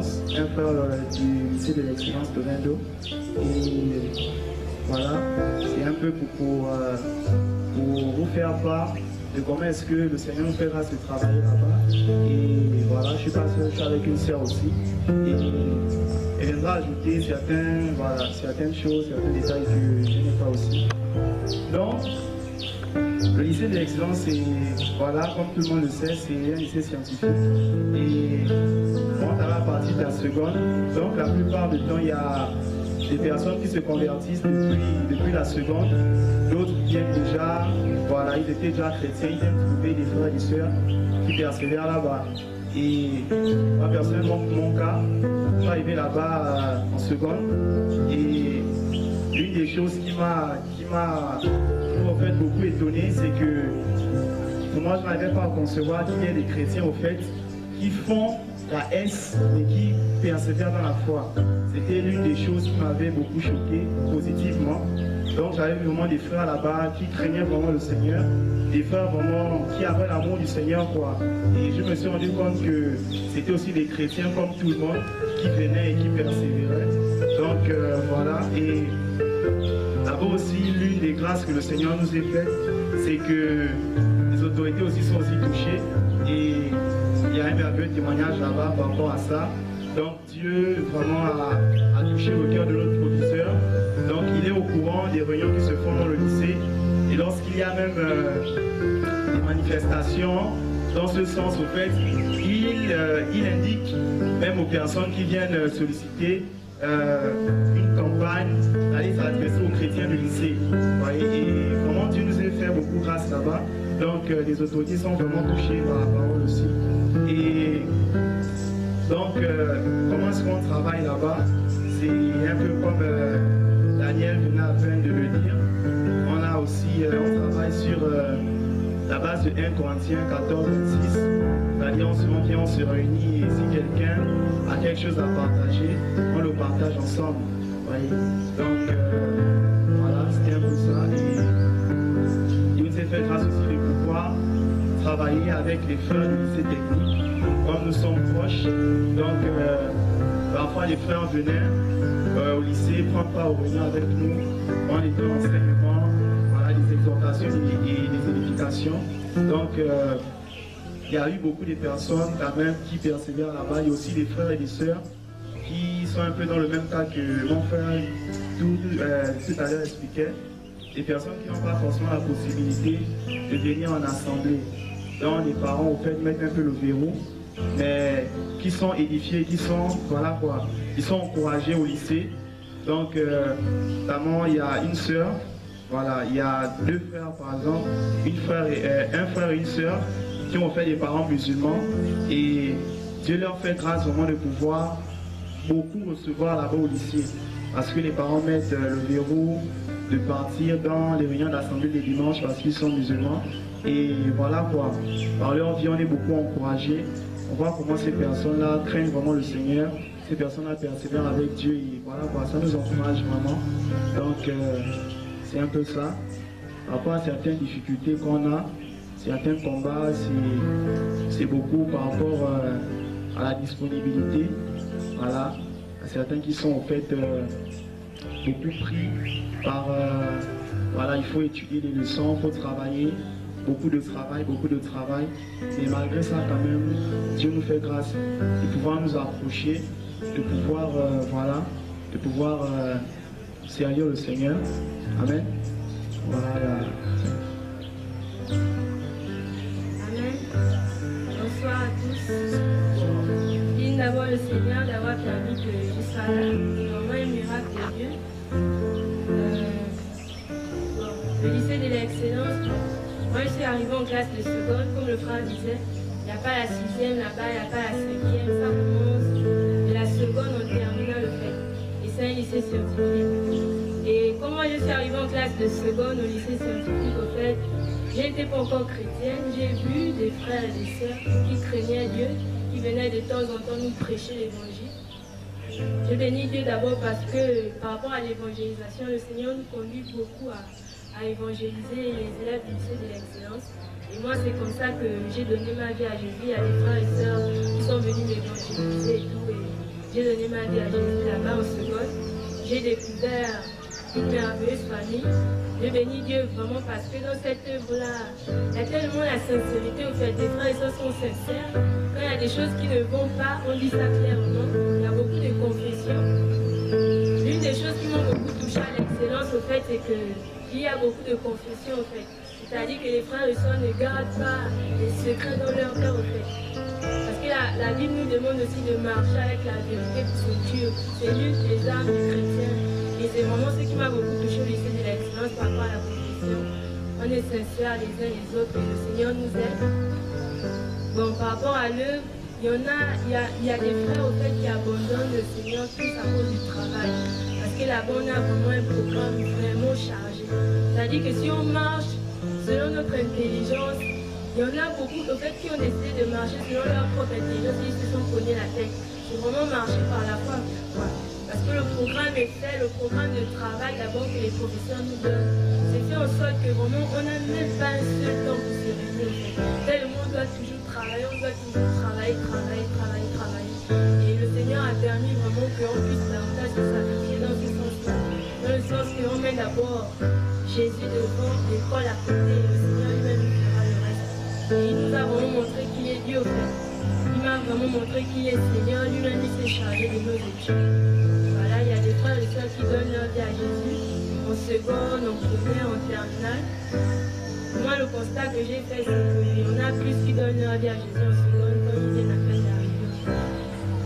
d'excellence, un frère du lycée de l'excellence de Rindo. Et voilà, c'est un peu pour vous faire part de comment est-ce que le Seigneur nous fait grâce de travailler là-bas. Et voilà, je suis pas seul, je suis avec une sœur aussi. Et elle viendra ajouter certaines choses, certains détails que je n'ai pas aussi. Donc, le lycée de l'excellence, c'est, voilà, comme tout le monde le sait, c'est un lycée scientifique. Et on va à partir de la seconde. Donc, la plupart du temps, il y a des personnes qui se convertissent depuis la seconde. D'autres viennent déjà, voilà, ils étaient déjà chrétiens, ils viennent trouver des frères et des sœurs qui persévèrent là-bas. Et moi, personnellement, pour mon cas, je suis arrivé là-bas en seconde. Et l'une des choses qui m'a en fait beaucoup étonné, c'est que pour moi, je n'arrivais pas à concevoir qu'il y ait des chrétiens au fait qui font la S et qui persévèrent dans la foi. C'était l'une des choses qui m'avait beaucoup choqué positivement. Donc j'avais vraiment des frères là-bas qui craignaient vraiment le Seigneur, des frères vraiment qui avaient l'amour du Seigneur, quoi. Et je me suis rendu compte que c'était aussi des chrétiens comme tout le monde qui venaient et qui persévéraient. Donc voilà. Et d'abord aussi, l'une des grâces que le Seigneur nous a faites, c'est que les autorités aussi sont aussi touchées. Et il y a un merveilleux témoignage là-bas par rapport à ça. Donc Dieu vraiment a touché le cœur de notre professeur. Donc il est au courant des réunions qui se font dans le lycée. Et lorsqu'il y a même des manifestations dans ce sens, au fait, il indique même aux personnes qui viennent solliciter une campagne d'aller s'adresser aux chrétiens du lycée. Et vraiment Dieu nous a fait beaucoup grâce là-bas. Donc les autorités sont vraiment touchées par la parole aussi. Et donc comment est-ce qu'on travaille là-bas? C'est un peu comme Daniel venait à peine de le dire. On a aussi, on travaille sur la base de 1 Corinthiens 14, 26. C'est-à-dire on se réunit et si quelqu'un a quelque chose à partager, on le partage ensemble. Voyez. Donc voilà, c'était un peu ça. Et il nous a fait grâce aussi de pouvoir travailler avec les frères du lycée technique. Comme nous sommes proches, donc parfois les frères venaient au lycée, prendre part aux réunions avec nous, on était en enseignement, voilà, des exhortations et des édifications. Donc il y a eu beaucoup de personnes quand même qui persévèrent là-bas. Il y a aussi des frères et des sœurs qui sont un peu dans le même cas que mon frère tout à l'heure expliquait. Des personnes qui n'ont pas forcément la possibilité de venir en assemblée. Donc les parents au fait mettent un peu le verrou, mais qui sont édifiés, qui sont, voilà quoi, ils sont encouragés au lycée. Donc notamment il y a une sœur, voilà, il y a deux frères par exemple, un frère et une sœur qui ont fait des parents musulmans et Dieu leur fait grâce vraiment de pouvoir beaucoup recevoir là-bas au lycée parce que les parents mettent le verrou de partir dans les réunions d'assemblée les dimanches parce qu'ils sont musulmans. Et voilà quoi, par leur vie on est beaucoup encouragés. On voit comment ces personnes-là craignent vraiment le Seigneur, ces personnes-là persévèrent avec Dieu et voilà quoi, ça nous encourage vraiment. Donc c'est un peu ça. Par rapport à certaines difficultés qu'on a, certains combats, c'est beaucoup par rapport à la disponibilité. Voilà, à certains qui sont en fait beaucoup pris par voilà, il faut étudier les leçons, il faut travailler, beaucoup de travail, mais malgré ça quand même, Dieu nous fait grâce de pouvoir nous approcher, de pouvoir voilà, de pouvoir servir le Seigneur. Amen. Voilà. Amen. Bonsoir à tous. Dis d'abord le Seigneur d'avoir permis que je sois là. C'est vraiment un miracle de Dieu. Le lycée de l'excellence, moi je suis arrivée en classe de seconde, comme le frère disait, il n'y a pas la sixième là-bas, il n'y a pas la cinquième, ça commence de la seconde en terminale le fait. Et c'est un lycée scientifique. Et comme moi je suis arrivée en classe de seconde au lycée scientifique, au fait, je n'étais pas encore chrétienne, j'ai vu des frères et des sœurs qui craignaient Dieu, qui venaient de temps en temps nous prêcher l'évangile. Je bénis Dieu d'abord parce que par rapport à l'évangélisation, le Seigneur nous conduit beaucoup à évangéliser les élèves du lycée de l'excellence. Et moi, c'est comme ça que j'ai donné ma vie à Jésus, à des frères et sœurs qui sont venus m'évangéliser et tout. Et j'ai découvert une merveilleuse famille. Je bénis Dieu vraiment parce que dans cette œuvre-là, il y a tellement la sincérité au fait. Des frères et sœurs sont sincères. Quand il y a des choses qui ne vont pas, on dit ça clairement. Il y a beaucoup de confessions. L'une des choses qui m'ont beaucoup touché à l'excellence au fait, c'est qu'il y a beaucoup de confessions au fait. C'est-à-dire que les frères et sœurs ne gardent pas les secrets dans leur cœur au fait. Parce que la Bible nous demande aussi de marcher avec la vérité pour son Dieu. C'est l'une des armes du chrétien. Et c'est vraiment ce qui m'a beaucoup touché au lycée de l'excellence par rapport à la confession. On est sincères les uns les autres et le Seigneur nous aide. Bon, par rapport à l'œuvre, il y a des frères au fait qui abandonnent le Seigneur plus à cause du travail. Parce que là-bas, on a vraiment un programme vraiment chargé. C'est-à-dire que si on marche selon notre intelligence, il y en a beaucoup au fait qui ont décidé de marcher selon leur propre intelligence, ils se sont connus la tête. C'est vraiment marcher par la foi. Parce que le programme est fait, le programme de travail d'abord que les professeurs nous donnent, c'est fait en sorte que vraiment on n'a même pas un seul temps pour se réunir. Tellement on doit toujours travailler, on doit toujours travailler. Et le Seigneur a permis vraiment qu'on puisse davantage se sacrifier dans ce sens-là. Dans le sens qu'on met d'abord Jésus devant, l'école à côté, et le Seigneur lui-même nous fera le reste. Et il nous a vraiment montré qu'il est Dieu au fait. Il m'a vraiment montré qu'il est Seigneur, lui-même il s'est chargé de nos études. Voilà, il y a des frères et sœurs qui donnent leur vie à Jésus, en seconde, en première, en terminale. Moi, le constat que j'ai fait, c'est qu'il y en a plus qui donnent leur vie à Jésus en seconde quand ils viennent à peine d'arriver.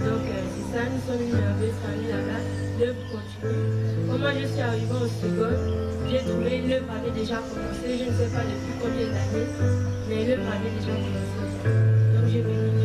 Donc, c'est ça, nous sommes une merveilleuse famille là-bas. L'œuvre continue. Quand moi, je suis arrivée en seconde, j'ai trouvé l'œuvre avait déjà commencé. Je ne sais pas depuis combien d'années, mais l'œuvre avait déjà commencé. Donc, j'ai béni.